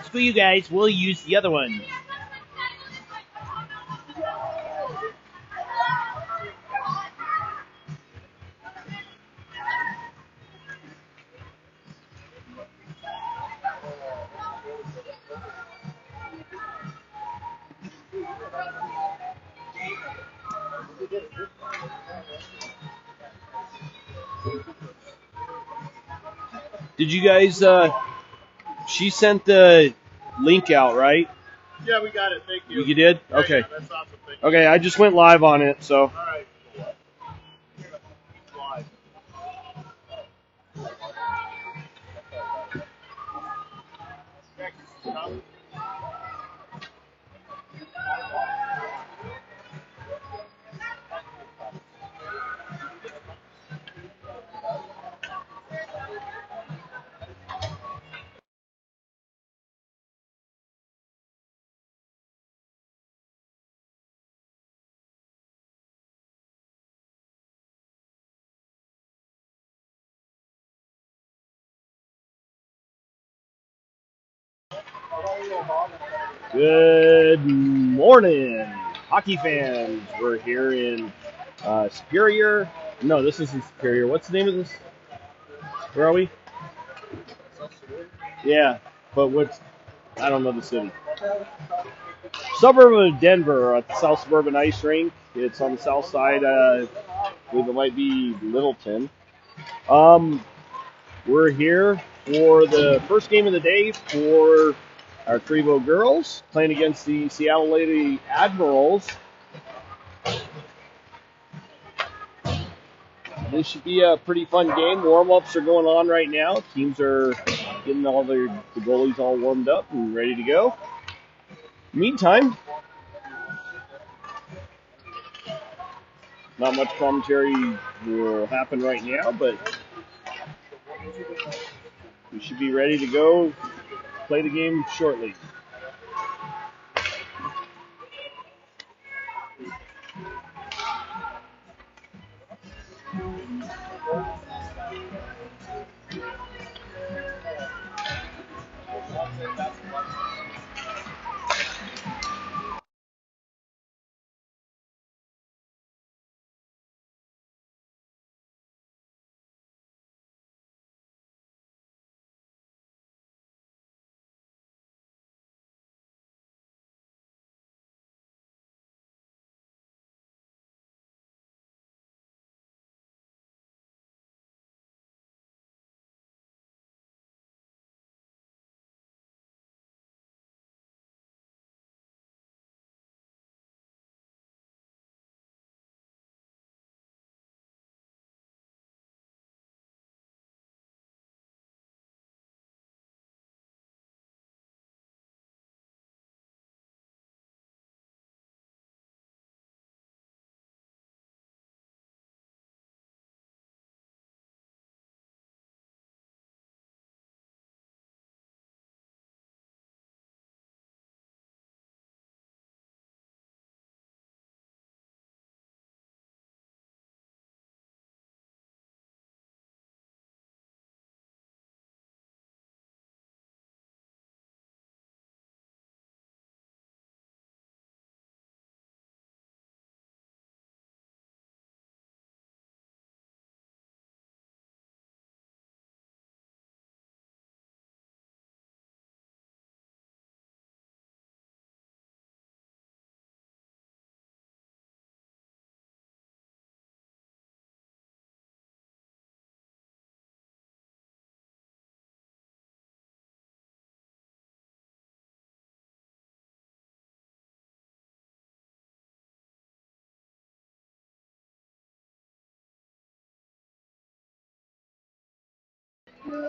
Screw you guys. We'll use the other one. Did you guys, she sent the link out, right? Yeah, we got it. Thank you. You did? Okay. Yeah, that's awesome. Thank you. Okay, I just went live on it, so. All right. Live. Good morning, hockey fans. We're here in Superior. No, this isn't Superior. What's the name of this? Where are we? Yeah, but I don't know the city. Suburb of Denver at the South Suburban Ice Rink. It's on the south side. I believe it might be Littleton. We're here for the first game of the day for our Trevo girls playing against the Seattle Lady Admirals. This should be a pretty fun game. Warm-ups are going on right now. Teams are getting the goalies all warmed up and ready to go. Meantime, not much commentary will happen right now, but we should be ready to go play the game shortly.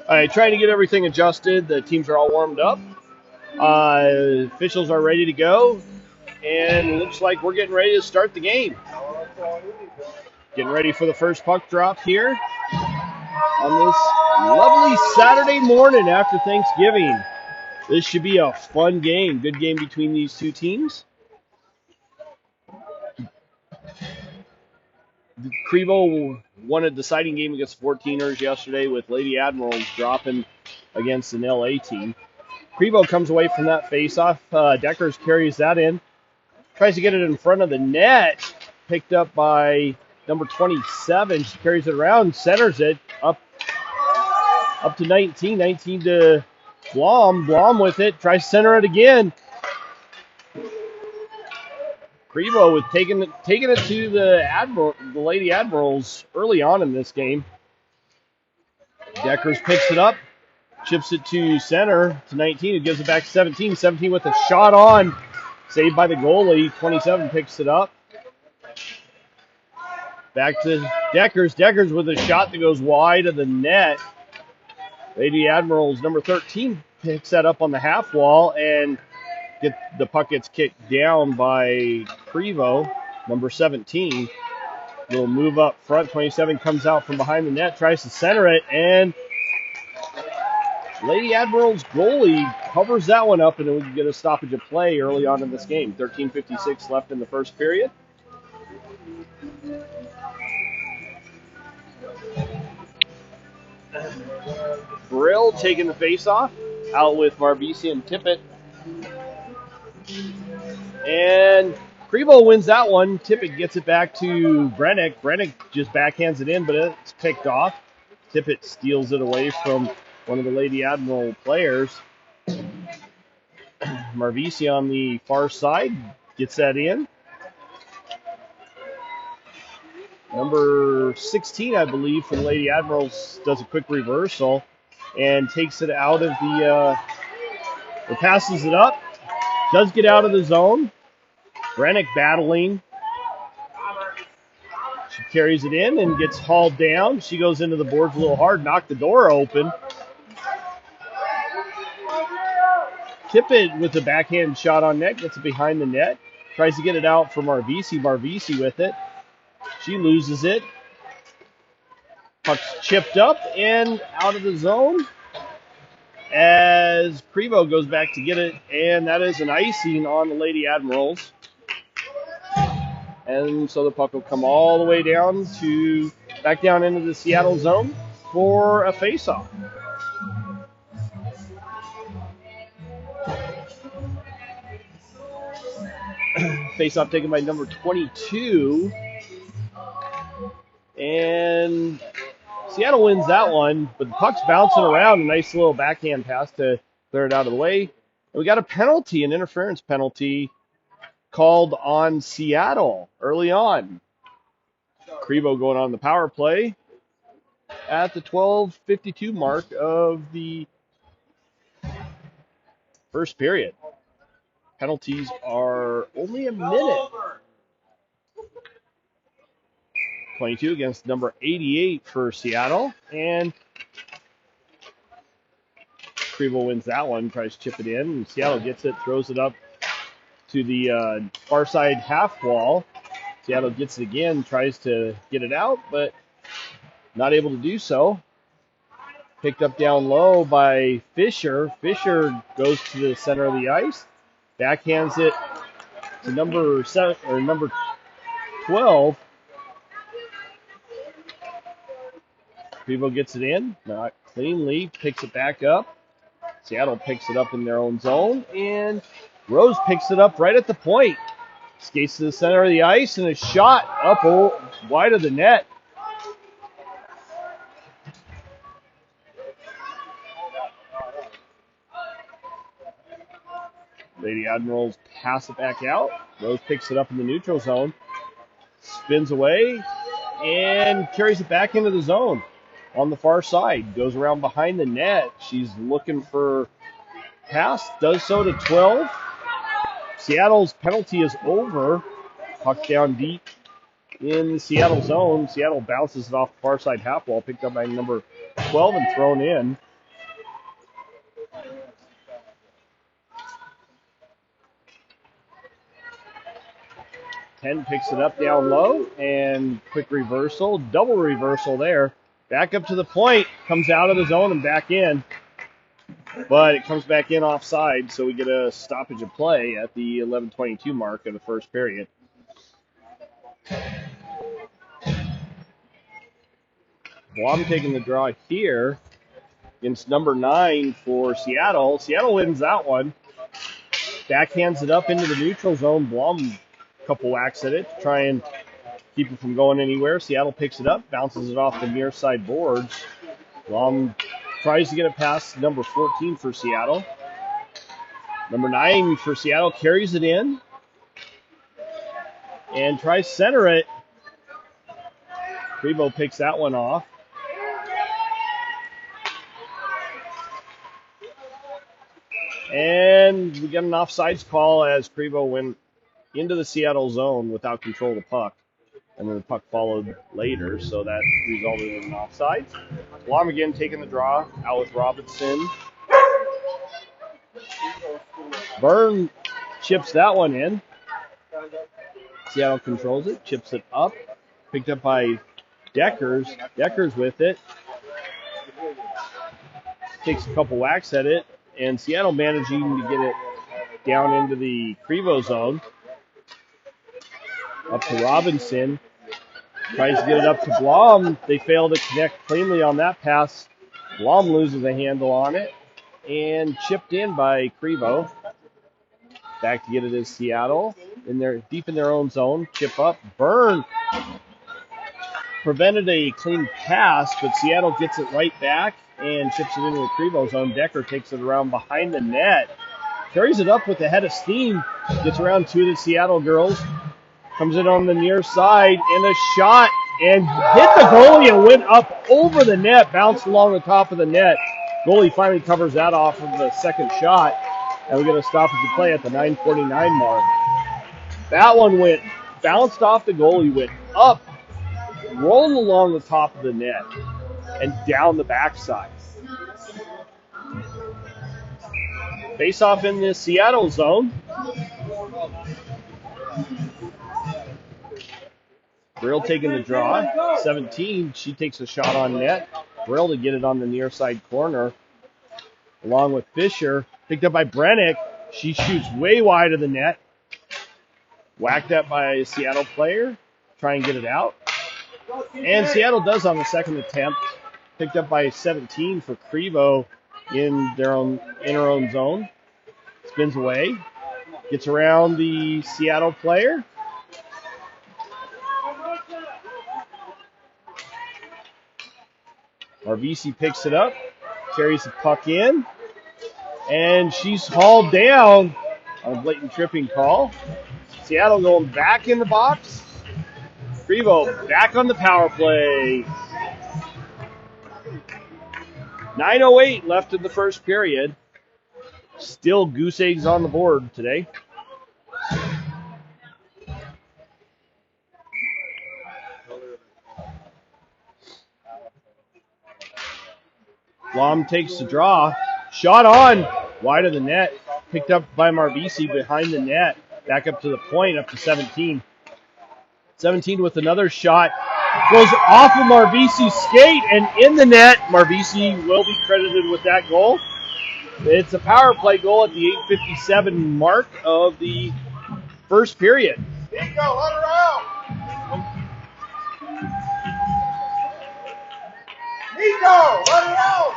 All right, trying to get everything adjusted. The teams are all warmed up. Officials are ready to go. And it looks like we're getting ready to start the game. Getting ready for the first puck drop here on this lovely Saturday morning after Thanksgiving. This should be a fun game. Good game between these two teams. Crevo won a deciding game against 14ers yesterday with Lady Admirals dropping against an LA team. Crevo comes away from that faceoff. Deckers carries that in. Tries to get it in front of the net. Picked up by number 27. She carries it around, centers it up to 19. 19 to Blom. Blom with it. Tries to center it again. Crevo with taking it to the Lady Admirals early on in this game. Deckers picks it up. Chips it to center to 19. It gives it back to 17. 17 with a shot on. Saved by the goalie. 27 picks it up. Back to Deckers. Deckers with a shot that goes wide of the net. Lady Admirals number 13 picks that up on the half wall, and the puck gets kicked down by Crevo, number 17. Little move up front. 27 comes out from behind the net, tries to center it, and Lady Admirals goalie covers that one up, and we get a stoppage of play early on in this game. 13:56 left in the first period. Brill taking the face-off, out with Marvisi and Tippett. And Crevo wins that one. Tippett gets it back to Brennick. Brennick just backhands it in, but it's picked off. Tippett steals it away from one of the Lady Admiral players. Marvisi on the far side gets that in. Number 16, I believe, from Lady Admirals does a quick reversal and takes it out of or passes it up. Does get out of the zone. Brennick battling. She carries it in and gets hauled down. She goes into the boards a little hard, knocked the door open. Tippett with a backhand shot on net, gets it behind the net. Tries to get it out for Marvisi. Marvisi with it. She loses it. Puck's chipped up and out of the zone as Crevo goes back to get it, and that is an icing on the Lady Admirals. And so the puck will come all the way down back down into the Seattle zone for a face-off. Face-off taken by number 22. And Seattle wins that one, but the puck's bouncing around. A nice little backhand pass to clear it out of the way. And we got a penalty, an interference penalty called on Seattle early on. Crevo going on the power play at the 12:52 mark of the first period. Penalties are only a minute. 22 against number 88 for Seattle. And Crevo wins that one, tries to chip it in. And Seattle gets it, throws it up to the far side half wall. Seattle gets it again, tries to get it out, but not able to do so. Picked up down low by Fisher. Fisher goes to the center of the ice, backhands it to number 12. Crevo gets it in, not cleanly, picks it back up. Seattle picks it up in their own zone, and Rose picks it up right at the point. Skates to the center of the ice, and a shot up wide of the net. Lady Admirals pass it back out. Rose picks it up in the neutral zone, spins away, and carries it back into the zone. On the far side, goes around behind the net. She's looking for pass, does so to 12. Seattle's penalty is over. Puck down deep in the Seattle zone. Seattle bounces it off the far side half wall, picked up by number 12 and thrown in. Ten picks it up down low, and quick reversal, double reversal there. Back up to the point, comes out of the zone and back in. But it comes back in offside, so we get a stoppage of play at the 11:22 mark of the first period. Blom taking the draw here. against number 9 for Seattle. Seattle wins that one. Backhands it up into the neutral zone. Blum, a couple whacks at it to try and keep it from going anywhere. Seattle picks it up, bounces it off the near side boards. Blum tries to get it past number 14 for Seattle. Number 9 for Seattle carries it in and tries to center it. Crebo picks that one off. And we get an offsides call as Crebo went into the Seattle zone without control of the puck. And then the puck followed later, so that resulted in an offside. Blom again taking the draw, out with Robinson. Byrne chips that one in. Seattle controls it, chips it up. Picked up by Deckers. Deckers with it. Takes a couple whacks at it. And Seattle managing to get it down into the Crebo zone. Up to Robinson. Tries to get it up to Blom. They fail to connect cleanly on that pass. Blom loses a handle on it. And chipped in by Crebo. Back to get it is Seattle. Deep in their own zone. Chip up. Byrne prevented a clean pass, but Seattle gets it right back and chips it into the Crebo zone. Decker takes it around behind the net. Carries it up with a head of steam. Gets around two of the Seattle girls. Comes in on the near side and a shot and hit the goalie and went up over the net. Bounced along the top of the net. Goalie finally covers that off of the second shot. And we get a stoppage of play at the 9:49 mark. That one bounced off the goalie, went up, rolled along the top of the net, and down the backside. Face off in the Seattle zone. Brill taking the draw. 17, she takes a shot on net. Brill to get it on the near side corner. Along with Fisher. Picked up by Brennick. She shoots way wide of the net. Whacked up by a Seattle player. Try and get it out. And Seattle does on the second attempt. Picked up by 17 for Crebo in her own zone. Spins away. Gets around the Seattle player. RVC picks it up. Carries the puck in. And she's hauled down on a blatant tripping call. Seattle going back in the box. Crebo back on the power play. 9:08 left in the first period. Still goose eggs on the board today. Blom takes the draw. Shot on. Wide of the net. Picked up by Marvisi behind the net. Back up to the point, up to 17. 17 with another shot. Goes off of Marvisi's skate and in the net. Marvisi will be credited with that goal. It's a power play goal at the 8:57 mark of the first period. Nico, let her out! Nico, let her out!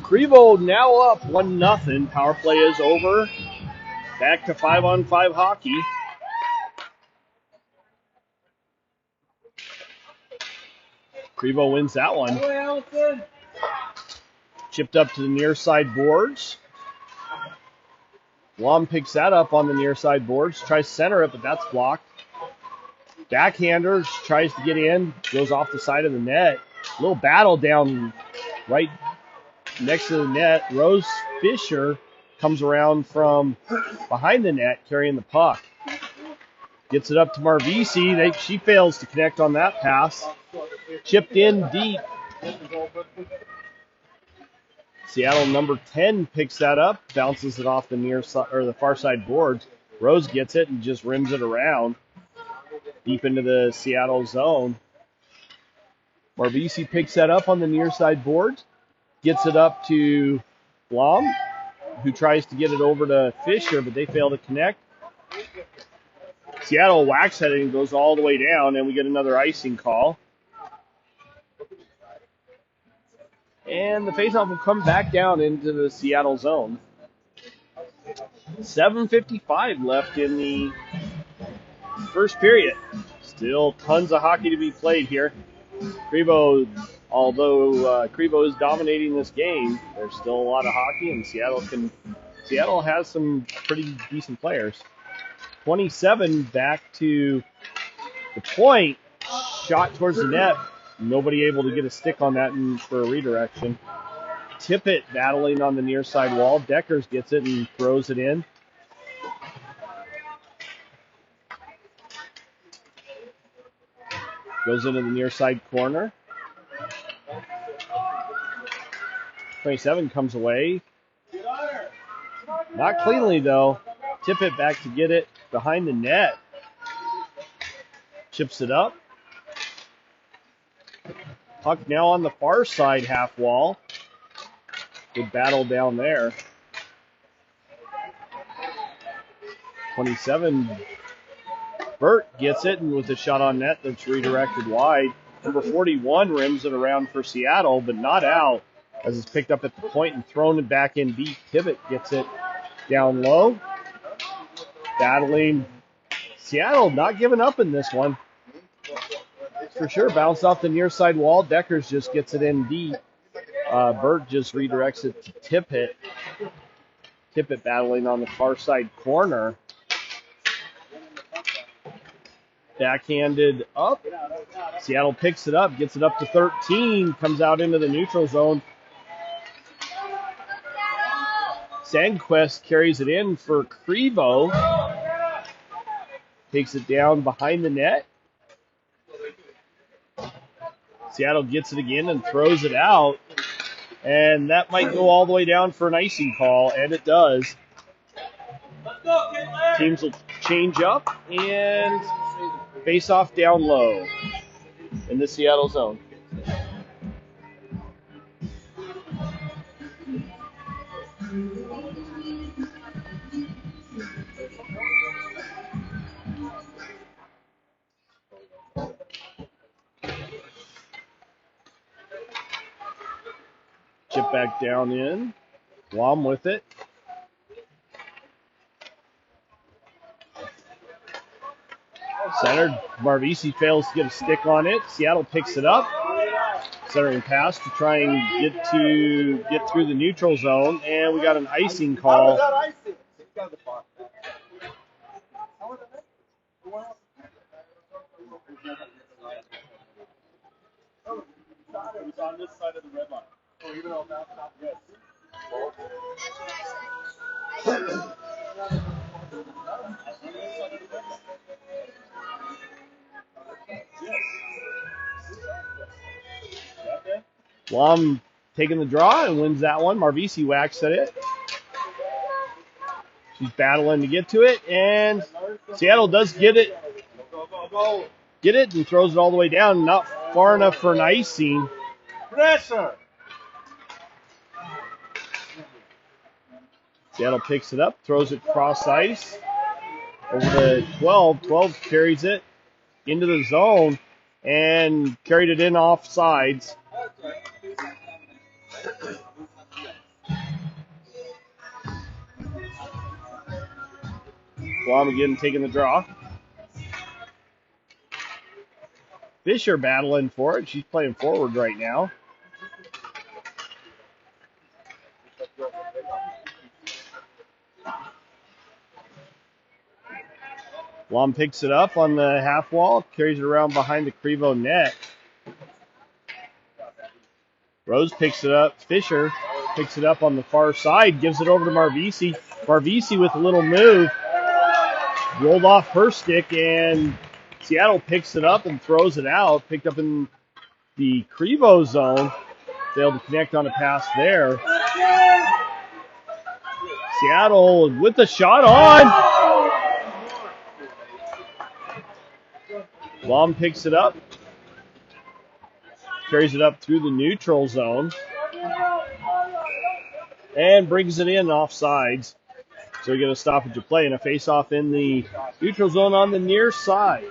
Crebo now up 1-0. Power play is over. Back to 5-on-5 hockey. Crebo wins that one. Chipped up to the near side boards. Blom picks that up on the near side boards. Tries to center it, but that's blocked. Backhander tries to get in. Goes off the side of the net. Little battle down right next to the net. Rose Fisher comes around from behind the net carrying the puck. Gets it up to Marvisi. She fails to connect on that pass. Chipped in deep. Seattle number 10 picks that up, bounces it off the near side or the far side boards. Rose gets it and just rims it around deep into the Seattle zone. Marvisi picks that up on the near side boards, gets it up to Blom. who tries to get it over to Fisher, but they fail to connect. Seattle whacks heading and goes all the way down, and we get another icing call. And the faceoff will come back down into the Seattle zone. 7:55 left in the first period. Still tons of hockey to be played here. Although Crebo is dominating this game, there's still a lot of hockey, and Seattle has some pretty decent players. 27 back to the point. Shot towards the net. Nobody able to get a stick on that for a redirection. Tippett battling on the near side wall. Deckers gets it and throws it in. Goes into the near side corner. 27 comes away. Not cleanly, though. Tippett back to get it behind the net. Chips it up. Puck now on the far side half wall. Good battle down there. 27. Burt gets it, and with a shot on net that's redirected wide. Number 41 rims it around for Seattle, but not out, as it's picked up at the point and thrown it back in deep. Tippett gets it down low. Battling. Seattle not giving up in this one. For sure, bounced off the near side wall. Deckers just gets it in deep. Burt just redirects it to Tippett. Tippett battling on the far side corner. Backhanded up. Seattle picks it up, gets it up to 13, comes out into the neutral zone. Sandquist carries it in for Crebo. Takes it down behind the net. Seattle gets it again and throws it out. And that might go all the way down for an icing call, and it does. Teams will change up and face off down low in the Seattle zone. Chip back down in. Blom with it. Centered. Marvisi fails to get a stick on it. Seattle picks it up. Centering pass to try and get through the neutral zone, and we got an icing call. It was on this side of the red line. Oh, even on that side? Yes. Blom taking the draw and wins that one. Marvisi whacks at it. She's battling to get to it, and Seattle does get it. Get it and throws it all the way down. Not far enough for an icing. Pressure. Seattle picks it up, throws it cross ice over to 12. 12 carries it into the zone and carried it in off sides. Blom again taking the draw. Fisher battling for it. She's playing forward right now. Blom picks it up on the half wall, carries it around behind the Crebo net. Rose picks it up. Fisher picks it up on the far side, gives it over to Marvisi. Marvisi with a little move. Rolled off her stick, and Seattle picks it up and throws it out. Picked up in the Crebo zone. Failed to connect on a pass there. Seattle with the shot on. Blom picks it up. Carries it up through the neutral zone. and brings it in offsides. So we get a stoppage of play and a face-off in the neutral zone on the near side.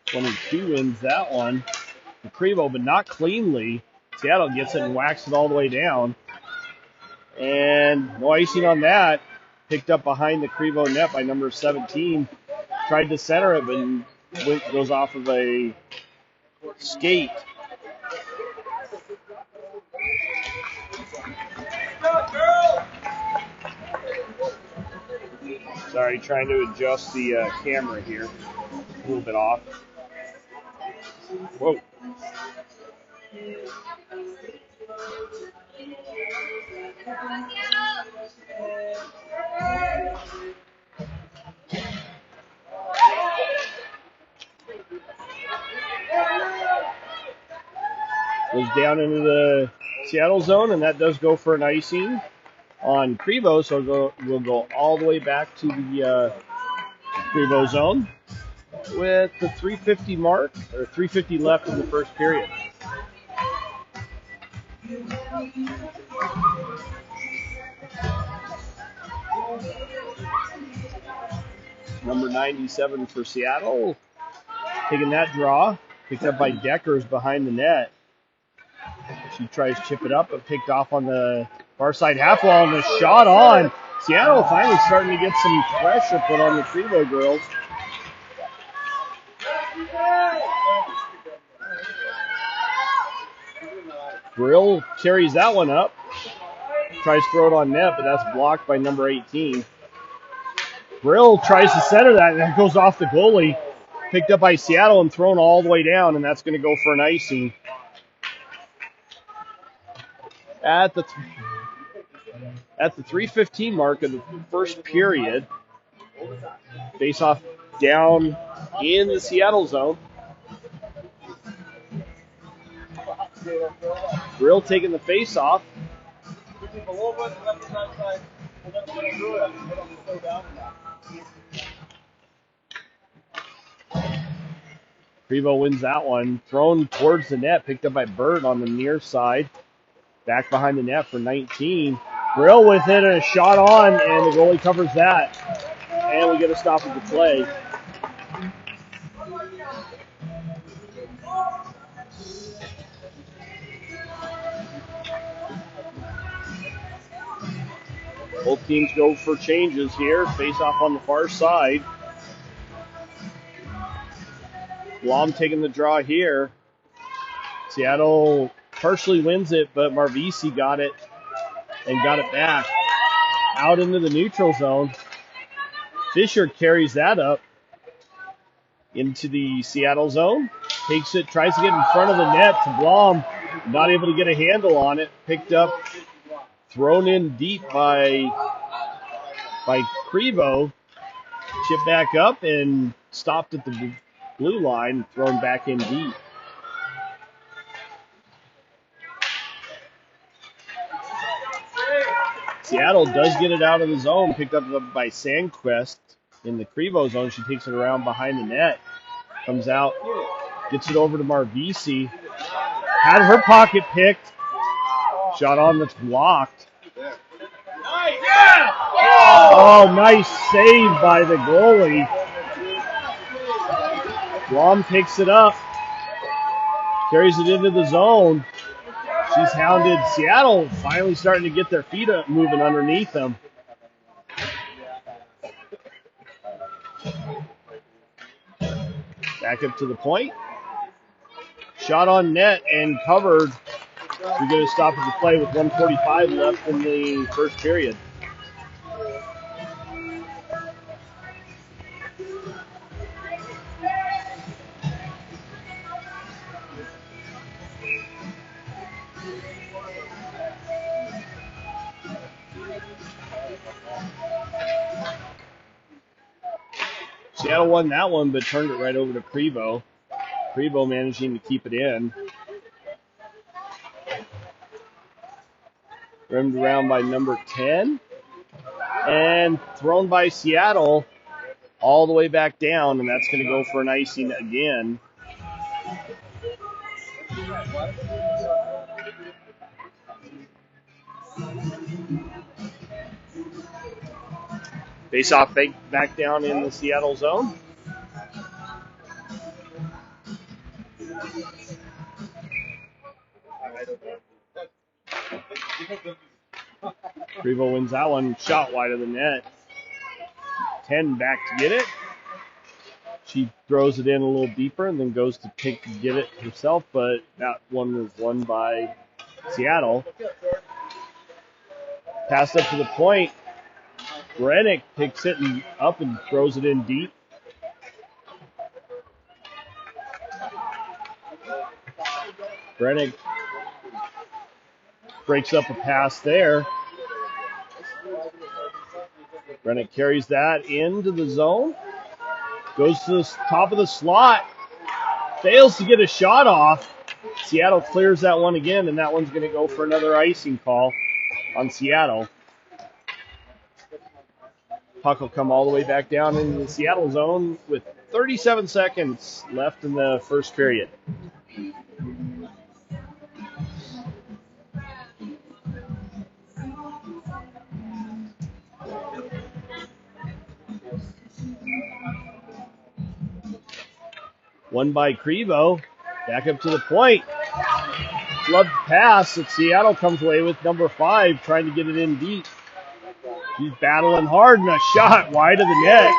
'22 wins that one. The Crevo, but not cleanly. Seattle gets it and whacks it all the way down. And no icing on that. Picked up behind the Crevo net by number 17. Tried to center it, but goes off of a skate. Sorry, trying to adjust the camera here. A little bit off. Whoa. Goes down into the Seattle zone, and that does go for an icing on Crevo, so we'll go all the way back to the Crevo zone with the 3:50 mark, or 3:50 left in the first period. Number 97 for Seattle, taking that draw, picked up by Deckers behind the net. She tries to chip it up, but picked off on the far side half wall, and a shot on. Seattle finally starting to get some pressure put on the Crevo girls. Brill carries that one up. Tries to throw it on net, but that's blocked by number 18. Brill tries to center that, and that goes off the goalie. Picked up by Seattle and thrown all the way down, and that's going to go for an icing. At the 3:15 mark of the first period, face off down in the Seattle zone. Brill taking the face off. Crevo wins that one. Thrown towards the net, picked up by Bird on the near side. Back behind the net for 19. Brill with it and a shot on, and the goalie covers that. And we get a stoppage of play. Both teams go for changes here. Face off on the far side. Blom taking the draw here. Seattle partially wins it, but Marvisi got it and got it back. Out into the neutral zone. Fisher carries that up into the Seattle zone. Takes it, tries to get in front of the net to Blom. Not able to get a handle on it. Picked up, thrown in deep by Crevo. Chip back up and stopped at the blue line, thrown back in deep. Seattle does get it out of the zone, picked up by Sandquist in the Crevo zone. She takes it around behind the net, comes out, gets it over to Marvisi. Had her pocket picked. Shot on that's blocked. Oh, nice save by the goalie. Blom picks it up, carries it into the zone. She's hounded. Seattle finally starting to get their feet up, moving underneath them. Back up to the point. Shot on net and covered. We get a stoppage of play with 1:45 left in the first period. Seattle won that one, but turned it right over to Crevo. Crevo managing to keep it in. Rimmed around by number 10. And thrown by Seattle all the way back down, and that's going to go for an icing again. Face off back down in the Seattle zone. Prevo wins that one, shot wide of the net. 10 back to get it. She throws it in a little deeper and then goes to get it herself, but that one was won by Seattle. Pass up to the point. Brennick picks it up and throws it in deep. Brennick breaks up a pass there. Brennick carries that into the zone. Goes to the top of the slot. Fails to get a shot off. Seattle clears that one again, and that one's going to go for another icing call on Seattle. Puck will come all the way back down into the Seattle zone with 37 seconds left in the first period. Won by Crevo. Back up to the point. Gloved pass that Seattle comes away with. Number 5 trying to get it in deep. He's battling hard and a shot wide of the net.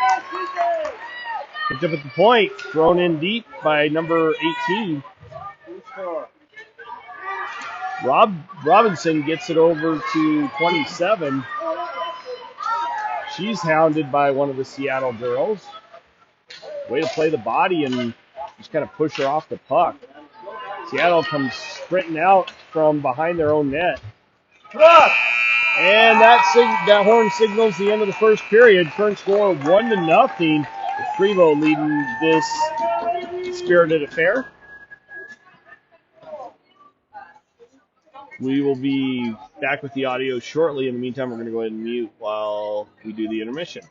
Picked up at the point. Thrown in deep by number 18. Robinson gets it over to 27. She's hounded by one of the Seattle girls. Way to play the body and just kind of push her off the puck. Seattle comes sprinting out from behind their own net. And that horn signals the end of the first period. Current score 1-0. With Prevo leading this spirited affair. We will be back with the audio shortly. In the meantime, we're going to go ahead and mute while we do the intermission.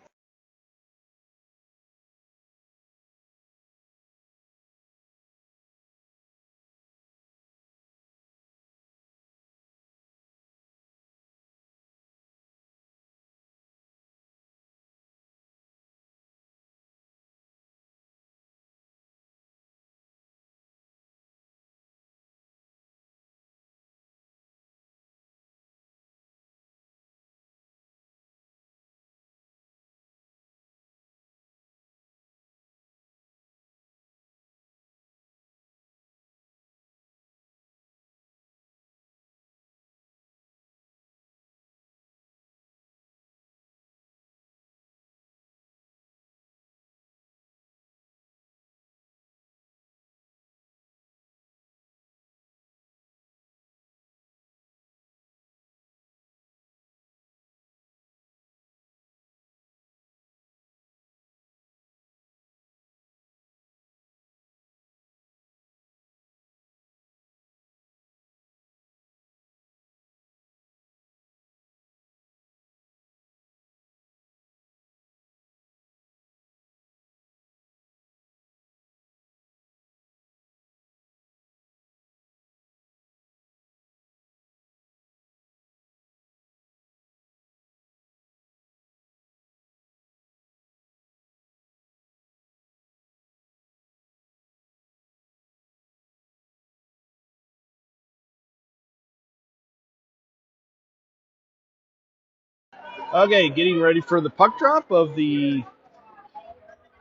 Okay, getting ready for the puck drop of the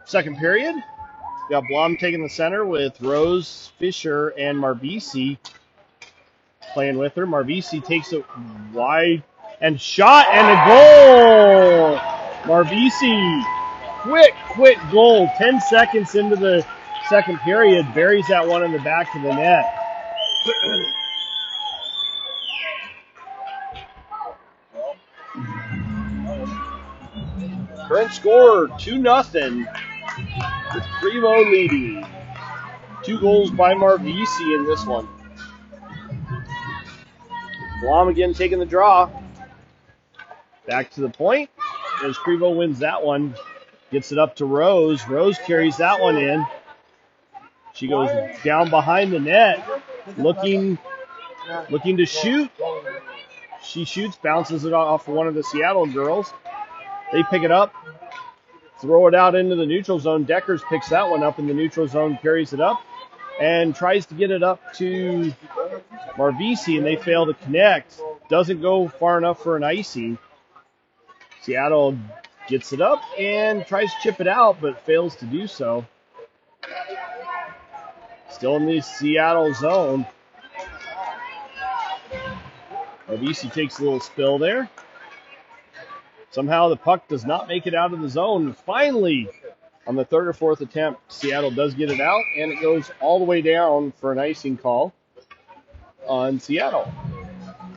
second period. We got Blom taking the center with Rose, Fisher, and Marbisi playing with her. Marbisi takes it wide and shot and a goal! Marbisi, quick goal. 10 seconds into the second period, buries that one in the back of the net. Current score 2-0 with Prevo leading. 2 goals by Marbisi in this one. Blom again taking the draw. Back to the point. as Crevo wins that one. Gets it up to Rose. Rose carries that one in. She goes down behind the net, looking to shoot. She shoots, bounces it off one of the Seattle girls. They pick it up, throw it out into the neutral zone. Deckers picks that one up in the neutral zone, carries it up, and tries to get it up to Marvisi, and they fail to connect. Doesn't go far enough for an icing. Seattle gets it up and tries to chip it out, but fails to do so. Still in the Seattle zone. Marvisi takes a little spill there. Somehow the puck does not make it out of the zone. Finally, on the third or fourth attempt, Seattle does get it out, and it goes all the way down for an icing call on Seattle.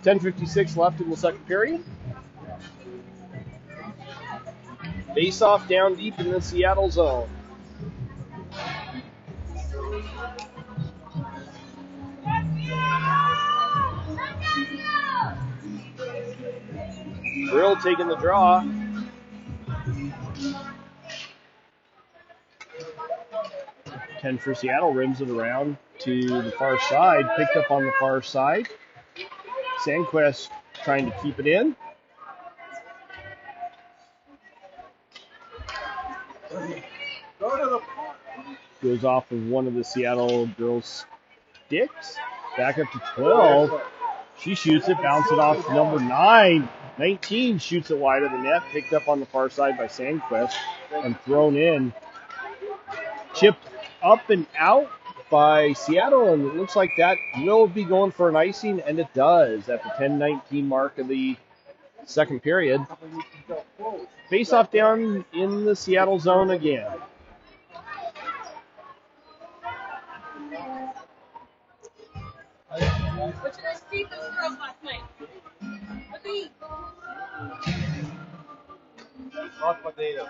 10:56 left in the second period. Face off down deep in the Seattle zone. Brill taking the draw. Ten for Seattle, rims it around to the far side. Picked up on the far side. Sandquist trying to keep it in. Goes off of one of the Seattle girls' sticks. Back up to 12. She shoots it, bounces it off to number 9. 19 shoots it wide of the net. Picked up on the far side by Sandquist and thrown in. Chipped up and out by Seattle, and it looks like that will be going for an icing, and it does at the 10:19 mark of the second period. Face off down in the Seattle zone again. What did I see those girls last night? What they eat? Hot potato.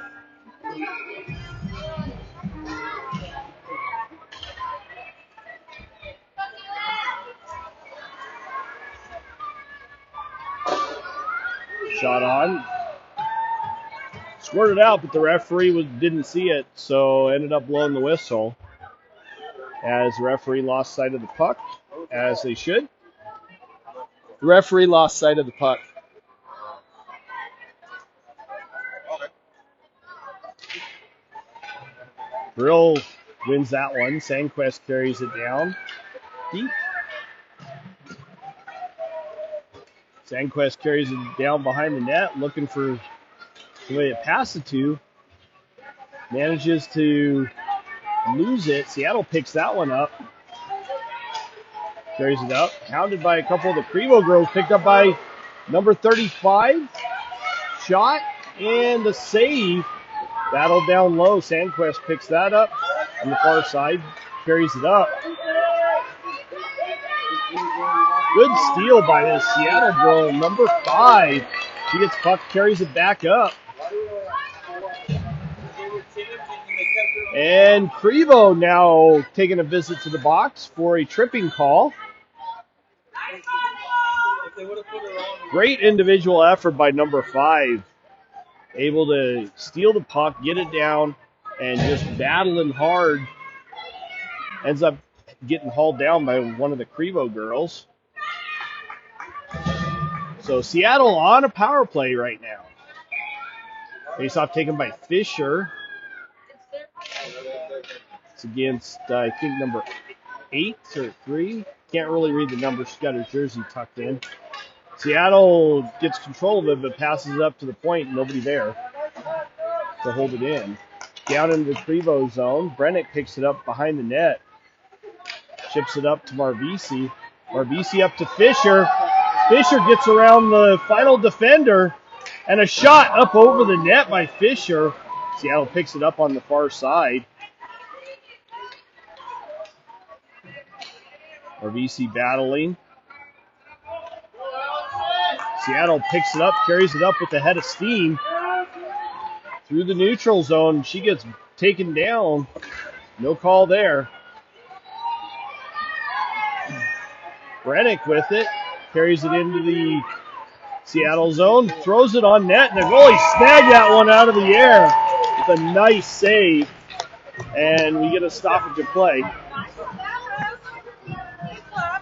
Shot on. Squirted out, but the referee didn't see it, so ended up blowing the whistle. As the referee lost sight of the puck, as they should. The referee lost sight of the puck. Brill wins that one. Sandquist carries it down deep. Sandquist carries it down behind the net, looking for somebody to pass it to. Manages to lose it. Seattle picks that one up. Carries it up. Hounded by a couple of the Crevo girls. Picked up by number 35. Shot and the save. Battled down low. Sandquist picks that up on the far side. Carries it up. Good steal by this Seattle girl, number 5. She gets puck, carries it back up. And Crevo now taking a visit to the box for a tripping call. Great individual effort by number 5. Able to steal the puck, get it down, and just battling hard. Ends up getting hauled down by one of the Crevo girls. So Seattle on a power play right now. Face-off taken by Fisher. It's against, I think, number 8 or 3. Can't really read the number. She's got her jersey tucked in. Seattle gets control of it, but passes it up to the point. Nobody there to hold it in. Down into the Crevo zone. Brennick picks it up behind the net. Chips it up to Marvisi. Marvisi up to Fisher. Fisher gets around the final defender. And a shot up over the net by Fisher. Seattle picks it up on the far side. Marvisi battling. Seattle picks it up, carries it up with the head of steam. Through the neutral zone. She gets taken down. No call there. Brennick with it. Carries it into the Seattle zone, throws it on net, and the goalie snagged that one out of the air with a nice save. And we get a stoppage of play. I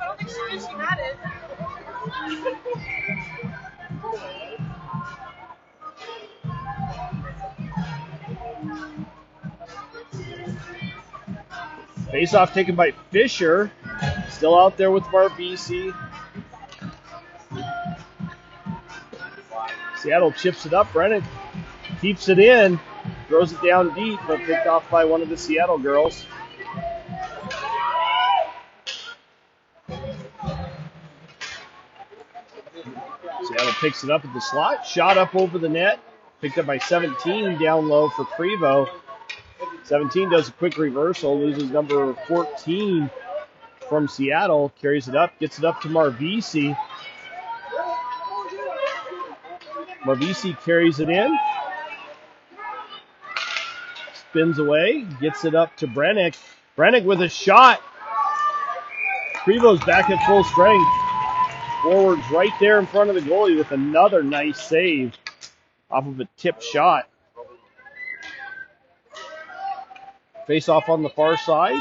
don't think she knew she had it. Face-off taken by Fisher. Still out there with Barbisi. Seattle chips it up. Brennan keeps it in. Throws it down deep, but picked off by one of the Seattle girls. Seattle picks it up at the slot. Shot up over the net. Picked up by 17 down low for Prevo. 17 does a quick reversal. Loses number 14 from Seattle. Carries it up. Gets it up to Marvisi. Marvisi carries it in. Spins away. Gets it up to Brennick. Brennick with a shot. Prevo's back at full strength. Forwards right there in front of the goalie with another nice save off of a tip shot. Face off on the far side.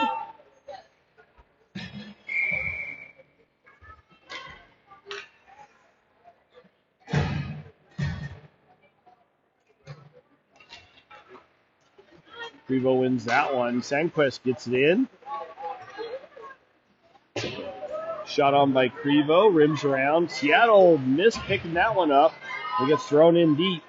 Prevo wins that one. Sandquist gets it in. Shot on by Prevo. Rims around. Seattle missed picking that one up. It gets thrown in deep.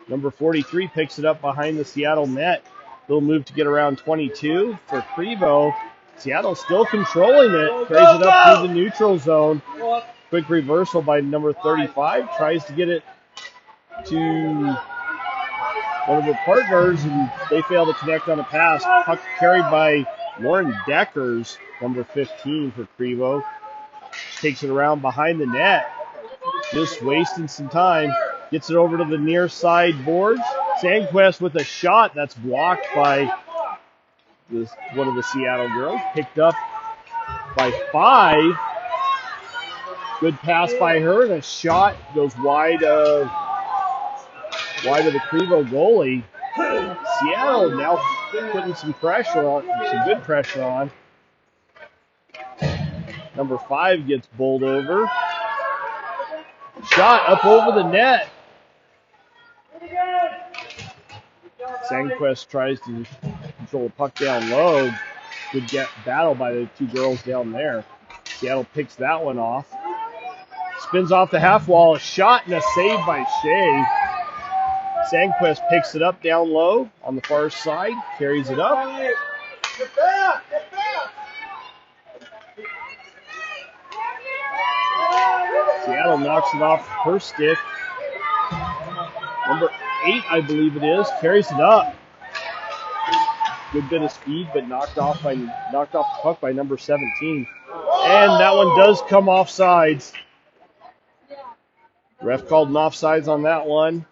Number 43 picks it up behind the Seattle net. Little move to get around 22 for Prevo. Seattle still controlling it. Carries it up through the neutral zone. Quick reversal by number 35. Tries to get it to one of the partners, and they fail to connect on a pass. Puck carried by Lauren Deckers, number 15 for Prevo. Takes it around behind the net. Just wasting some time. Gets it over to the near side boards. Sandquist with a shot that's blocked by one of the Seattle girls. Picked up by 5. Good pass by her, and a shot goes wide of the Prevo goalie. Seattle now putting some pressure on, some good pressure on. Number 5 gets bowled over. Shot up over the net. Sandquist tries to control the puck down low. Good battle by the two girls down there. Seattle picks that one off. Spins off the half wall. A shot and a save by Shea. Sandquist picks it up down low on the far side. Carries it up. Get back! Get back! Seattle knocks it off her stick. Number 8, I believe it is, carries it up. Good bit of speed, but knocked off the puck by number 17. And that one does come off sides. Ref called an offsides on that one.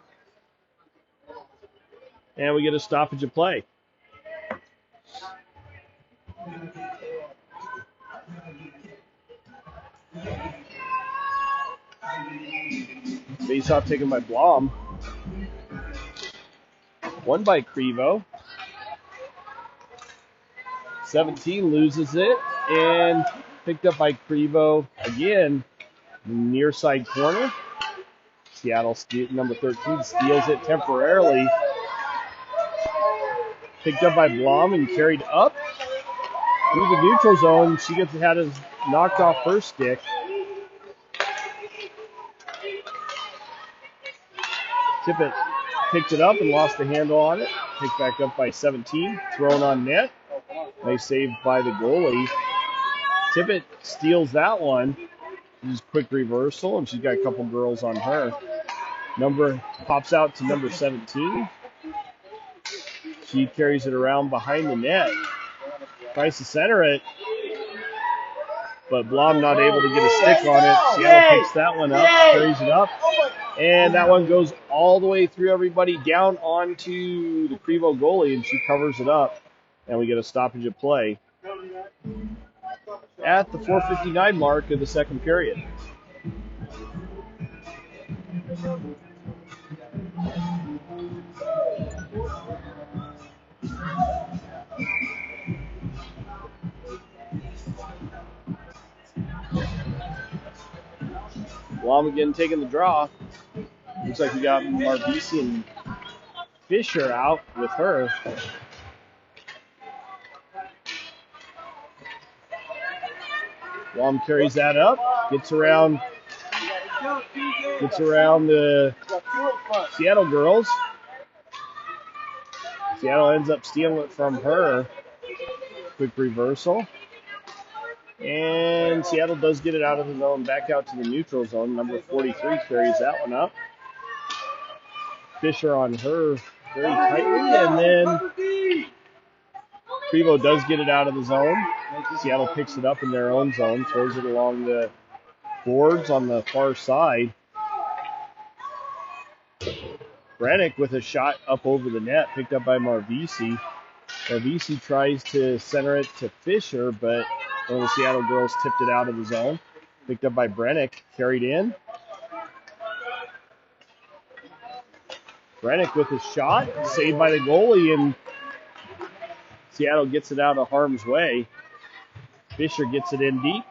And we get a stoppage of play. Face-off taken by Blom. Won by Crevo. 17 loses it, and picked up by Crevo again. Near side corner. Seattle, number 13, steals it temporarily. Picked up by Blom and carried up through the neutral zone. She had it knocked off her stick. Tippett picked it up and lost the handle on it. Picked back up by 17. Thrown on net. Nice save by the goalie. Tippett steals that one. Just quick reversal, and she's got a couple girls on her. Number pops out to number 17. She carries it around behind the net. Tries to center it, but Blom not able to get a stick on it. Seattle picks that one up, carries it up, and that one goes all the way through everybody down onto the Crevo goalie, and she covers it up, and we get a stoppage of play at the 4:59 mark of the second period. Blom again taking the draw. Looks like we got Marvisi and Fisher out with her. Blom carries that up, gets around the Seattle girls. Seattle ends up stealing it from her. Quick reversal. And Seattle does get it out of the zone, back out to the neutral zone. Number 43 carries that one up. Fisher on her very tightly, and then Prevo does get it out of the zone. Seattle picks it up in their own zone, throws it along the boards on the far side. Brennick with a shot up over the net, picked up by Marvisi. Marvisi tries to center it to Fisher, but one of the Seattle girls tipped it out of the zone. Picked up by Brennick, carried in. Brennick with a shot, saved by the goalie, and Seattle gets it out of harm's way. Fisher gets it in deep.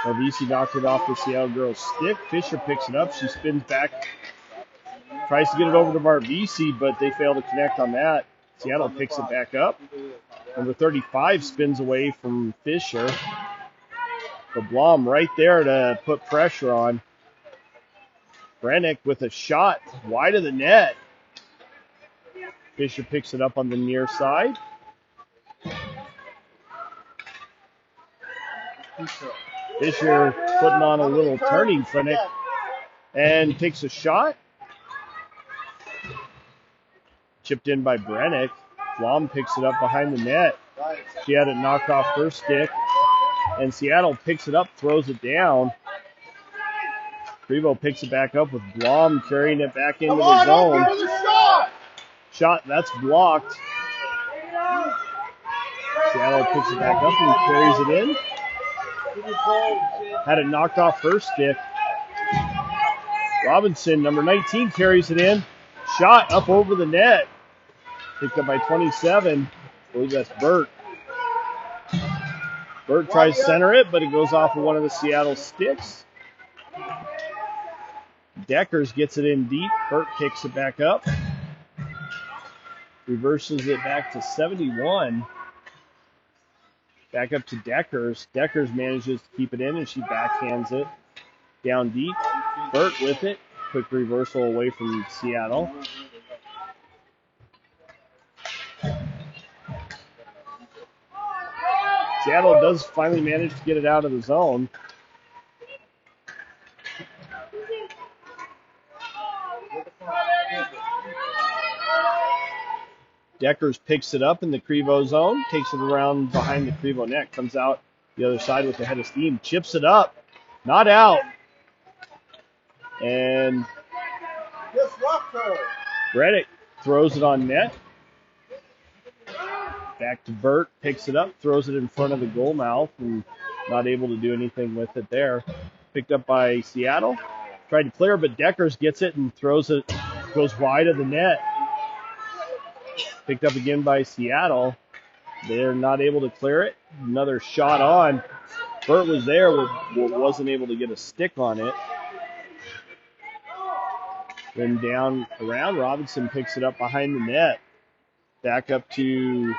Marvisi knocked it off the Seattle girl's stick. Fisher picks it up. She spins back, tries to get it over to Marvisi, but they fail to connect on that. Seattle picks it back up. Number 35 spins away from Fisher. The Blom right there to put pressure on. Brennick with a shot wide of the net. Fisher picks it up on the near side. Fisher putting on a little turning Brennick and takes a shot. Chipped in by Brennick. Blom picks it up behind the net. She had it knocked off her stick. And Seattle picks it up, throws it down. Prevo picks it back up with Blom carrying it back into the zone. Shot, that's blocked. Seattle picks it back up and carries it in. Had it knocked off her stick. Robinson, number 19, carries it in. Shot up over the net. Picked up by 27. I believe that's Burt. Burt tries to center it, but it goes off of one of the Seattle sticks. Deckers gets it in deep. Burt picks it back up. Reverses it back to 71. Back up to Deckers. Deckers manages to keep it in, and she backhands it down deep. Burt with it. Quick reversal away from Seattle. Seattle does finally manage to get it out of the zone. Deckers picks it up in the Crevo zone, takes it around behind the Crevo net, comes out the other side with a head of steam, chips it up, not out. And Brennick throws it on net. Back to Burt, picks it up, throws it in front of the goal mouth, and not able to do anything with it there. Picked up by Seattle. Tried to clear, but Deckers gets it and throws it, goes wide of the net. Picked up again by Seattle. They're not able to clear it. Another shot on. Burt was there, wasn't able to get a stick on it. Then down around, Robinson picks it up behind the net. Back up to,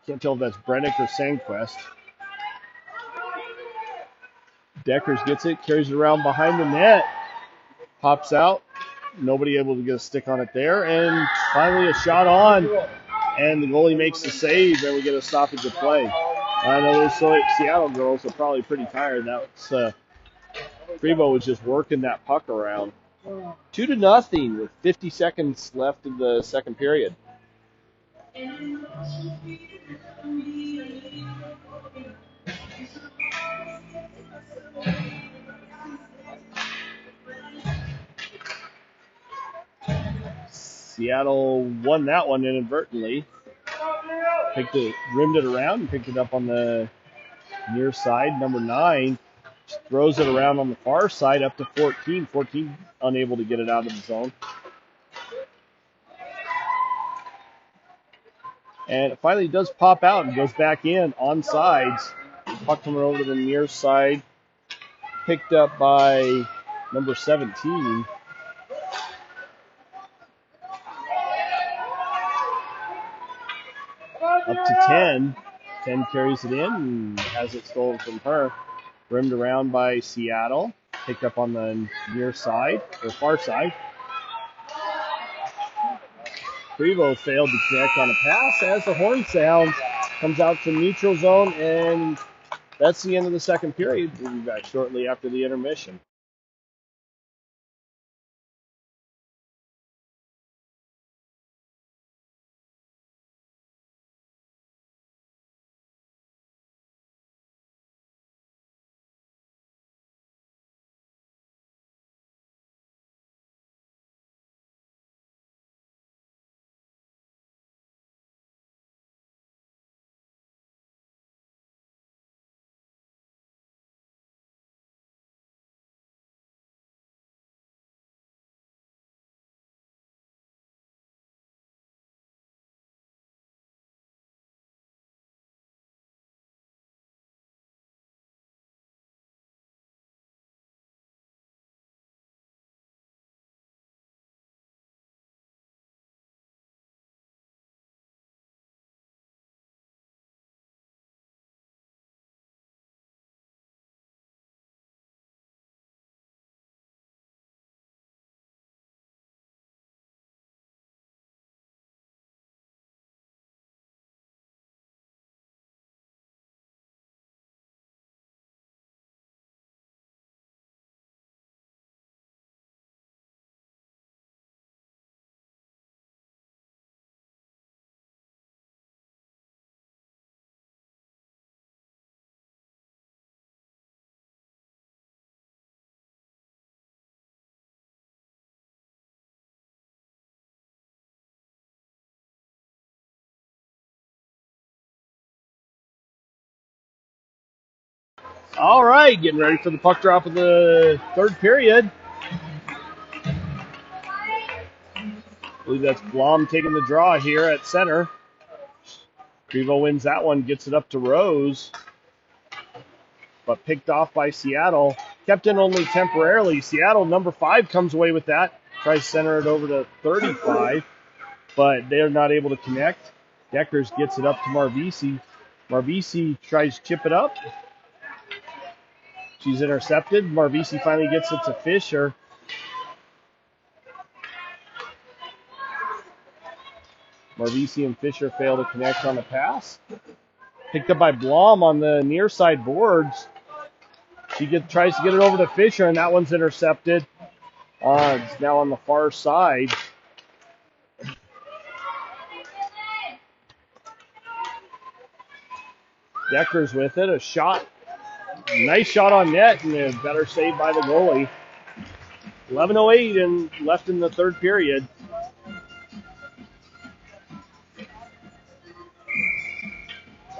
can't tell if that's Brennick or Sandquist. Deckers gets it, carries it around behind the net. Pops out. Nobody able to get a stick on it there. And finally a shot on. And the goalie makes the save, and we get a stoppage of play. I know those Seattle girls are probably pretty tired. That was, Prevo was just working that puck around. 2-0 with 50 seconds left of the second period. Seattle won that one inadvertently. Rimmed it around and picked it up on the near side. Number 9 throws it around on the far side up to 14. 14 unable to get it out of the zone. And it finally does pop out and goes back in on sides. Puck coming over to the near side. Picked up by number 17. Up to 10. 10 carries it in and has it stolen from her. Rimmed around by Seattle. Picked up on the near side, or far side. Prevo failed to connect on a pass as the horn sound comes out from neutral zone, and that's the end of the second period. We'll be back shortly after the intermission. All right, getting ready for the puck drop of the third period. I believe that's Blom taking the draw here at center. Prevo wins that one, gets it up to Rose, but picked off by Seattle. Kept in only temporarily. Seattle, number 5, comes away with that. Tries to center it over to 35, but they're not able to connect. Deckers gets it up to Marvisi. Marvisi tries to chip it up. She's intercepted. Marvisi finally gets it to Fisher. Marvisi and Fisher fail to connect on the pass. Picked up by Blom on the near side boards. She tries to get it over to Fisher, and that one's intercepted. It's now on the far side. Deckers with it. A shot. Nice shot on net, and a better save by the goalie. 11:08 and left in the third period.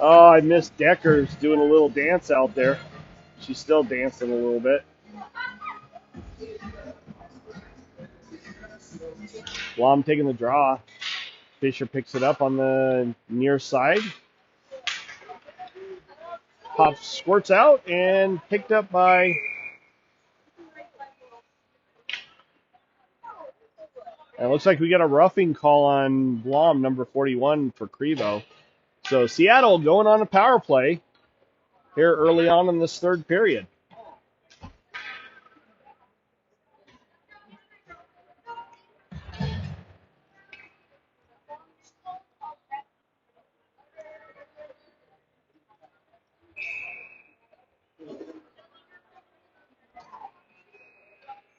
Oh, I missed Deckers doing a little dance out there. She's still dancing a little bit. Blom taking the draw. Fisher picks it up on the near side. Pop squirts out and picked up by it looks like we got a roughing call on Blom, number 41 for Crevo. So Seattle going on a power play here early on in this third period.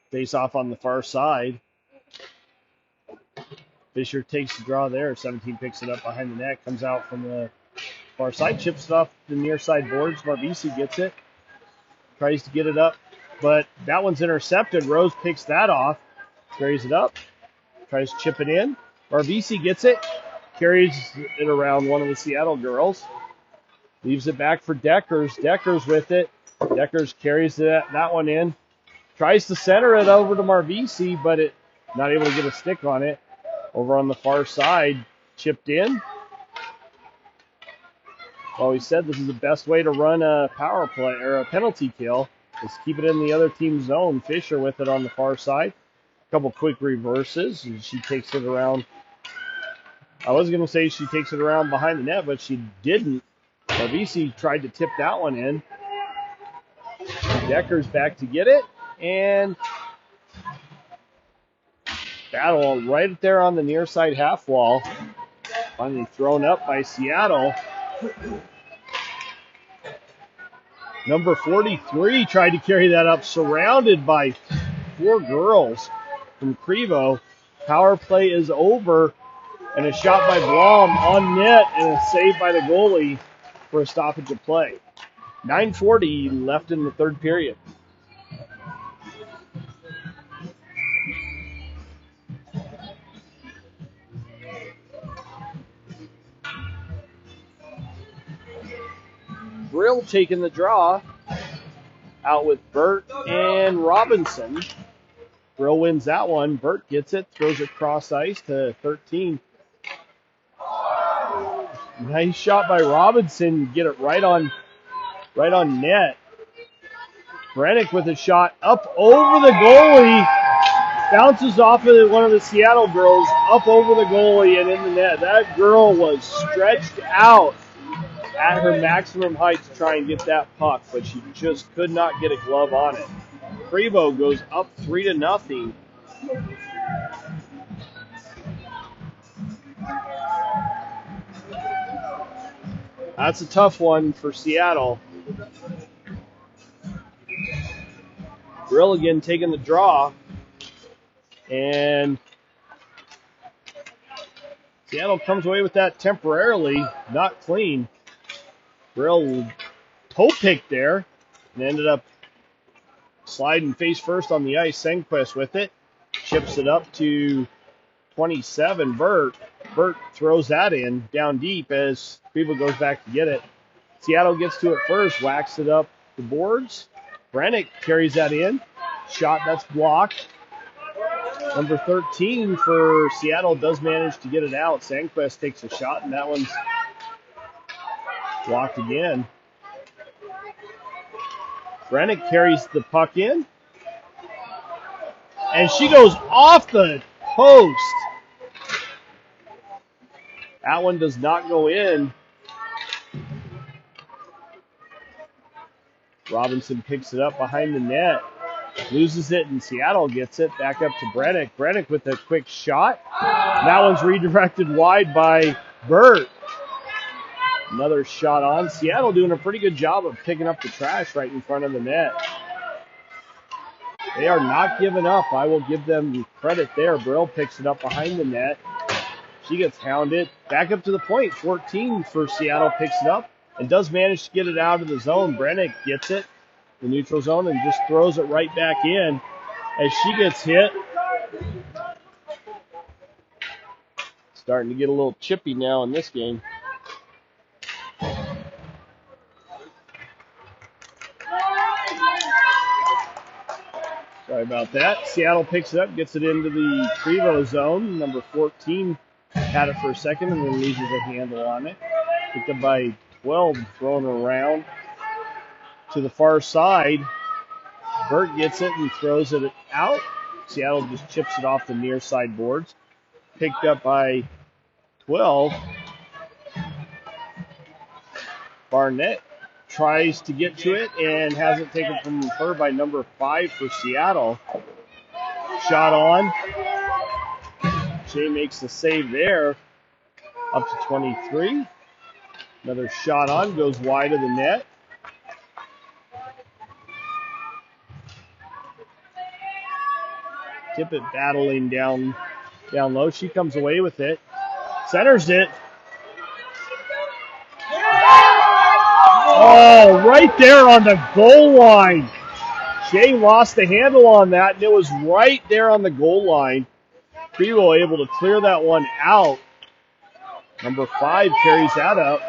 Face off on the far side. Fisher takes the draw there. 17 picks it up behind the net, comes out from the far side, chips it off the near side boards. Marvisi gets it, tries to get it up, but that one's intercepted. Rose picks that off, carries it up, tries to chip it in. Marvisi gets it, carries it around one of the Seattle girls. Leaves it back for Deckers. Deckers with it. Deckers carries that one in. Tries to center it over to Marvisi, but it not able to get a stick on it. Over on the far side, chipped in. Always said this is the best way to run a power play or a penalty kill. Just keep it in the other team's zone. Fisher with it on the far side. A couple quick reverses, and she takes it around. I was going to say she takes it around behind the net, but she didn't. Marvisi tried to tip that one in. Decker's back to get it, and battle right there on the near side half wall. Finally thrown up by Seattle. Number 43 tried to carry that up, surrounded by 4 girls from Crevo. Power play is over, and a shot by Blom on net, and a save by the goalie for a stoppage of play. 9:40 left in the third period. Brill taking the draw, out with Burt and Robinson. Brill wins that one. Burt gets it, throws it cross ice to 13. Nice shot by Robinson. Get it right on net. Brennick with a shot up over the goalie. Bounces off of one of the Seattle girls, up over the goalie and in the net. That girl was stretched out at her maximum height to try and get that puck, but she just could not get a glove on it. Crevo goes up 3-0. That's a tough one for Seattle. Brill again taking the draw. And Seattle comes away with that temporarily, not clean. Brill toe picked there and ended up sliding face first on the ice. Sengquist with it. Chips it up to 27. Burt throws that in down deep as Crevo goes back to get it. Seattle gets to it first, whacks it up the boards. Brennick carries that in. Shot that's blocked. Number 13 for Seattle does manage to get it out. Sandquist takes a shot, and that one's blocked again. Brennick carries the puck in. And she goes off the post. That one does not go in. Robinson picks it up behind the net. Loses it, and Seattle gets it. Back up to Brennick. Brennick with a quick shot. That one's redirected wide by Burt. Another shot on. Seattle doing a pretty good job of picking up the trash right in front of the net. They are not giving up. I will give them credit there. Brill picks it up behind the net. She gets hounded. Back up to the point. 14 for Seattle picks it up and does manage to get it out of the zone. Brennick gets it. The neutral zone and just throws it right back in as she gets hit. Starting to get a little chippy now in this game. Sorry about that. Seattle picks it up, gets it into the Crevo zone. Number 14 had it for a second and then loses a handle on it. Picked up by 12, thrown around to the far side. Burt gets it and throws it out. Seattle just chips it off the near side boards. Picked up by 12. Barnett tries to get to it and has it taken from her by number 5 for Seattle. Shot on. Shea makes the save there. Up to 23. Another shot on, goes wide of the net. Tippett battling down low. She comes away with it. Centers it. Oh, right there on the goal line. Shea lost the handle on that, and it was right there on the goal line. Crevo able to clear that one out. Number 5 carries that up.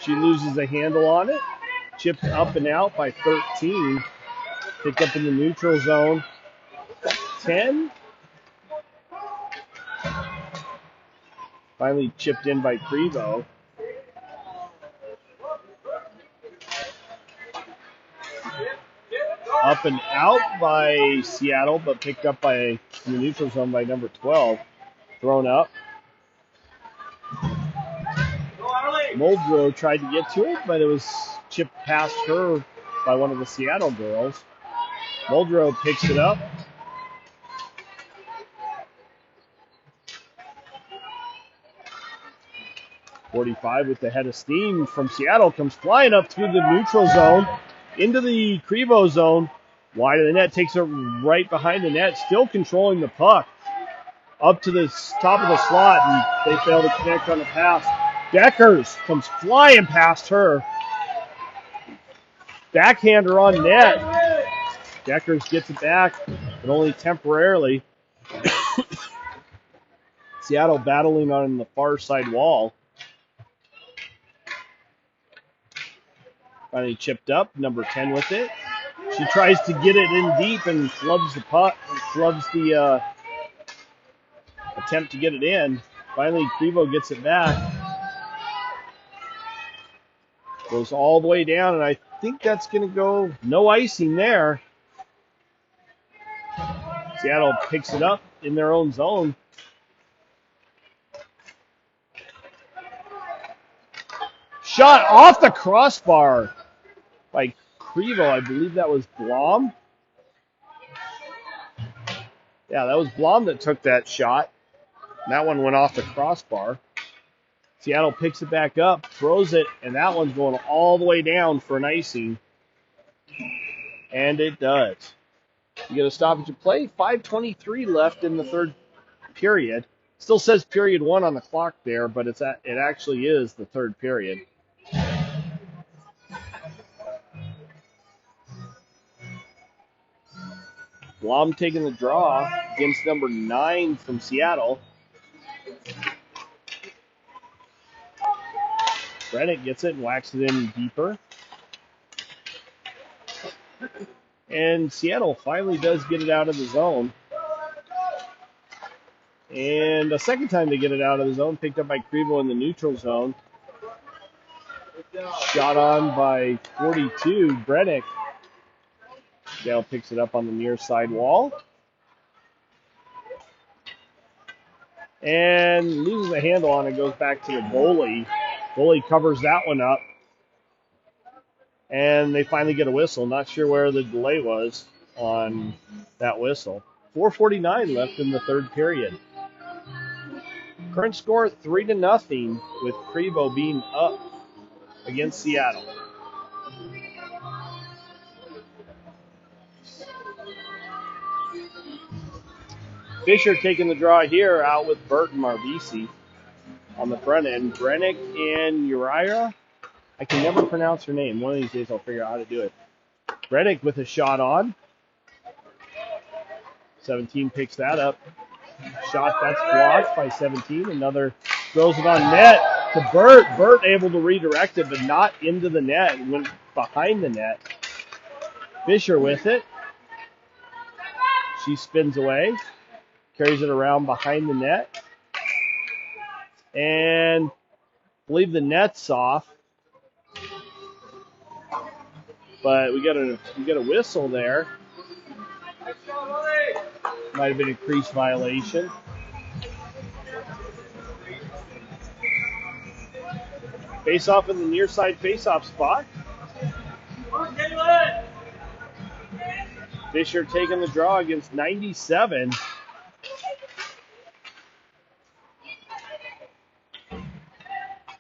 She loses a handle on it. Chipped up and out by 13. Picked up in the neutral zone. 10. Finally chipped in by Prevo. Up and out by Seattle, but picked up by in the neutral zone by number 12. Thrown up. Muldrow tried to get to it, but it was chipped past her by one of the Seattle girls. Muldrow picks it up. .45 with the head of steam from Seattle comes flying up through the neutral zone into the Crevo zone. Wide of the net, takes it right behind the net, still controlling the puck. Up to the top of the slot, and they fail to connect on the pass. Deckers comes flying past her. Backhander on net. Deckers gets it back, but only temporarily. Seattle battling on the far side wall. Finally chipped up, number 10 with it. She tries to get it in deep and flubs the puck, flubs the attempt to get it in. Finally, Crevo gets it back. Goes all the way down, and I think that's going to go no icing there. Seattle picks it up in their own zone. Shot off the crossbar by Crevo. I believe that was Blom. Yeah, that was Blom that took that shot. That one went off the crossbar. Seattle picks it back up, throws it, and that one's going all the way down for an icing. And it does. You get a stoppage of play. 5:23 left in the third period. Still says period 1 on the clock there, but it actually is the third period. Blom taking the draw against number 9 from Seattle. Brennick gets it and whacks it in deeper. And Seattle finally does get it out of the zone. And a second time they get it out of the zone, picked up by Crevo in the neutral zone. Shot on by 42, Brennick. Seattle picks it up on the near side wall. And loses the handle on it, goes back to the goalie. Goalie covers that one up. And they finally get a whistle. Not sure where the delay was on that whistle. 4:49 left in the third period. Current score 3-0 with Crevo being up against Seattle. Fisher taking the draw here out with Burt and Marvisi on the front end. Brennick and Uriah. I can never pronounce her name. One of these days I'll figure out how to do it. Brennick with a shot on. 17 picks that up. Shot that's blocked by 17. Another throws it on net to Burt. Burt able to redirect it, but not into the net. It went behind the net. Fisher with it. She spins away. Carries it around behind the net. And I believe the net's off. But we got a whistle there. Might have been a crease violation. Face off in the near side face-off spot. Fisher taking the draw against 97.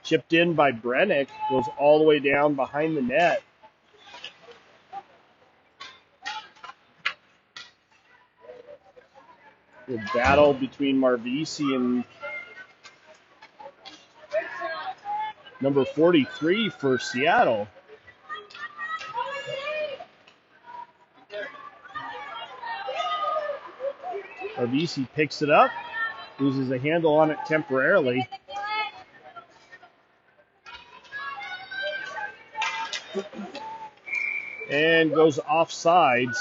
Chipped in by Brennick. Goes all the way down behind the net. The battle between Marvisi and number 43 for Seattle. Marvisi picks it up, loses a handle on it temporarily. and goes offsides.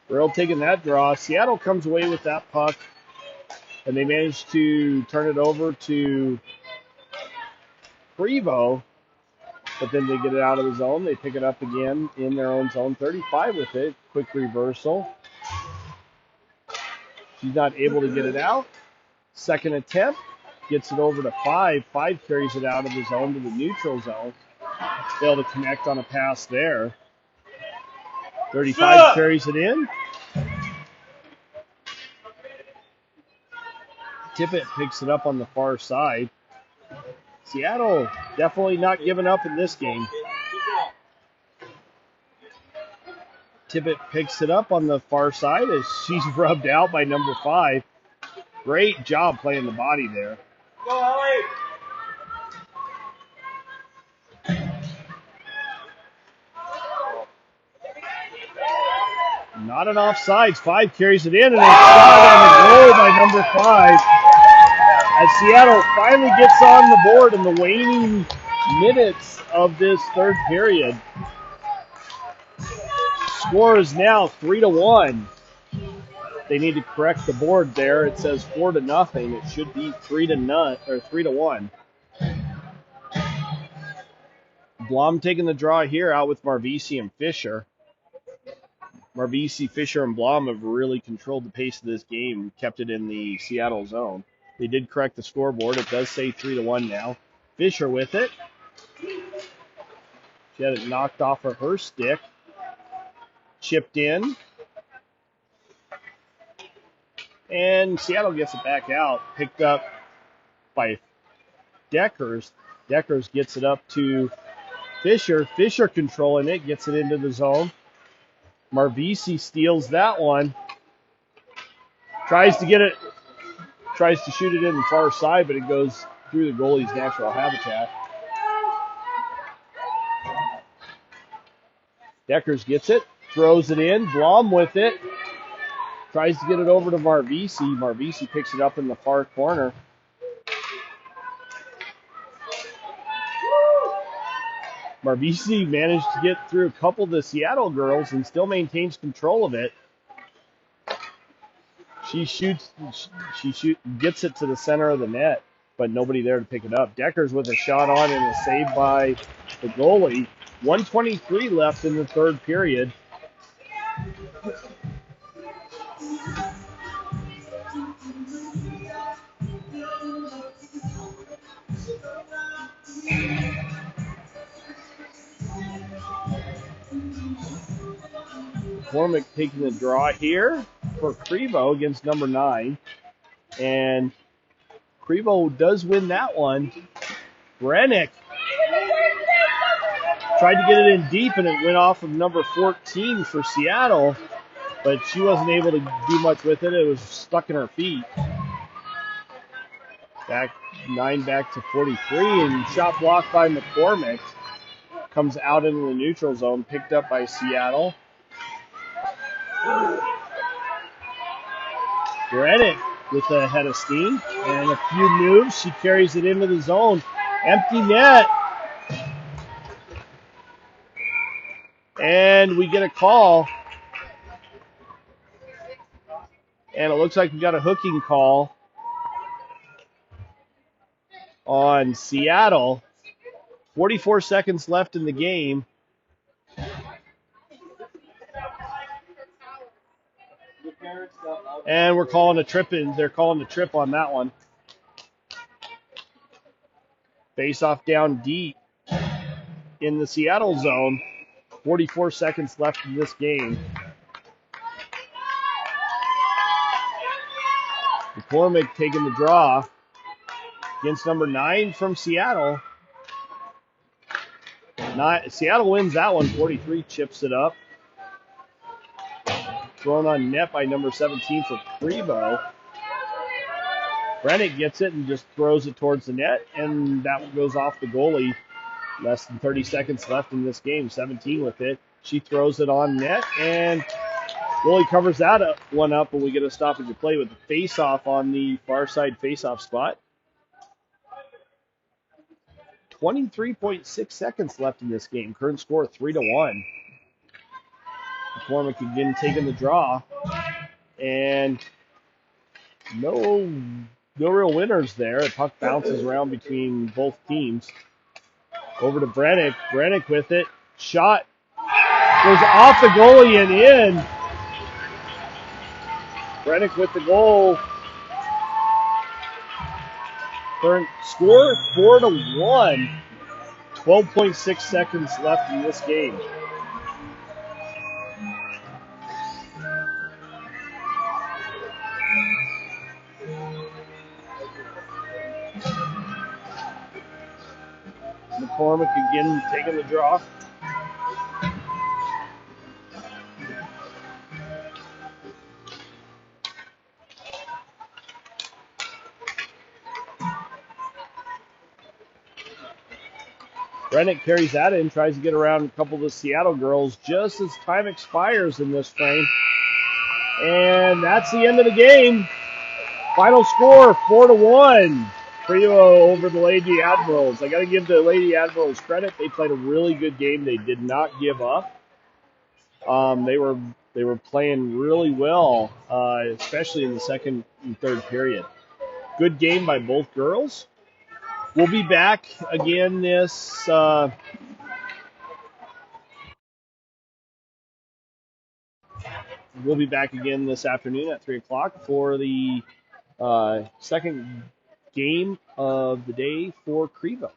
Burrell taking that draw. Seattle comes away with that puck, and they manage to turn it over to Prevo, but then they get it out of the zone. They pick it up again in their own zone. 35 with it. Quick reversal. She's not able to get it out. Second attempt. Gets it over to 5. 5 carries it out of the zone to the neutral zone. Failed to connect on a pass there. 35 carries it in. Tippett picks it up on the far side. Seattle definitely not giving up in this game. Tippett picks it up on the far side as she's rubbed out by number 5. Great job playing the body there. Go, Ellie! Not an offsides. 5 carries it in, and a shot on the goal by number 5. As Seattle finally gets on the board in the waning minutes of this third period. Score is now 3-1. They need to correct the board there. It says 4-0. It should be 3-1. Blom taking the draw here out with Marvisi and Fisher. Marvisi, Fisher, and Blom have really controlled the pace of this game, kept it in the Seattle zone. They did correct the scoreboard. It does say 3-1 now. Fisher with it. She had it knocked off of her stick. Chipped in. And Seattle gets it back out. Picked up by Deckers. Deckers gets it up to Fisher. Fisher controlling it. Gets it into the zone. Marvisi steals that one. Tries to shoot it in the far side, but it goes through the goalie's natural habitat. Deckers gets it. Throws it in. Blom with it. Tries to get it over to Marvisi. Marvisi picks it up in the far corner. Marvisi managed to get through a couple of the Seattle girls and still maintains control of it. She gets it to the center of the net, but nobody there to pick it up. Deckers with a shot on and a save by the goalie. 1:23 left in the third period. McCormick taking the draw here for Crevo against number 9. And Crevo does win that one. Brennick tried to get it in deep, and it went off of number 14 for Seattle, but she wasn't able to do much with it. It was stuck in her feet. Back 9 back to 43, and shot blocked by McCormick. Comes out into the neutral zone, picked up by Seattle. Brennick with a head of steam and a few moves. She carries it into the zone. Empty net. And we get a call. And it looks like we got a hooking call on Seattle. 44 seconds left in the game. And we're calling a trip in. They're calling a trip on that one. Face off down deep in the Seattle zone. 44 seconds left in this game. McCormick taking the draw against number 9 from Seattle. Seattle wins that one. 43 chips it up. Thrown on net by number 17 for Prevo. Brennick gets it and just throws it towards the net, and that goes off the goalie. Less than 30 seconds left in this game. 17 with it. She throws it on net, and goalie covers that one up, and we get a stoppage of play with the face-off on the far side face-off spot. 23.6 seconds left in this game. Current score 3-1. McCormick again taking the draw, and no real winners there. The puck bounces around between both teams. Over to Brennick. Brennick with it. Shot goes off the goalie and in. Brennick with the goal. Current score 4-1. 12.6 seconds left in this game. McCormick again taking the draw. Brennick carries that in, tries to get around a couple of the Seattle girls just as time expires in this frame. And that's the end of the game. Final score, 4-1. Trio over the Lady Admirals. I got to give the Lady Admirals credit. They played a really good game. They did not give up. They were playing really well, especially in the second and third period. Good game by both girls. We'll be back again this afternoon at 3 o'clock for the second game of the day for Creville.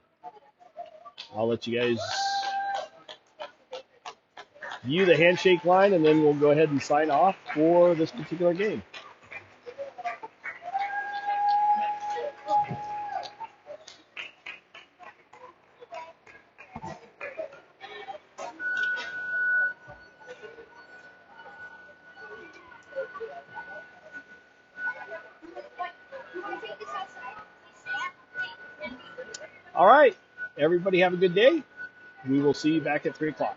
I'll let you guys view the handshake line, and then we'll go ahead and sign off for this particular game. All right, everybody have a good day. We will see you back at 3 o'clock.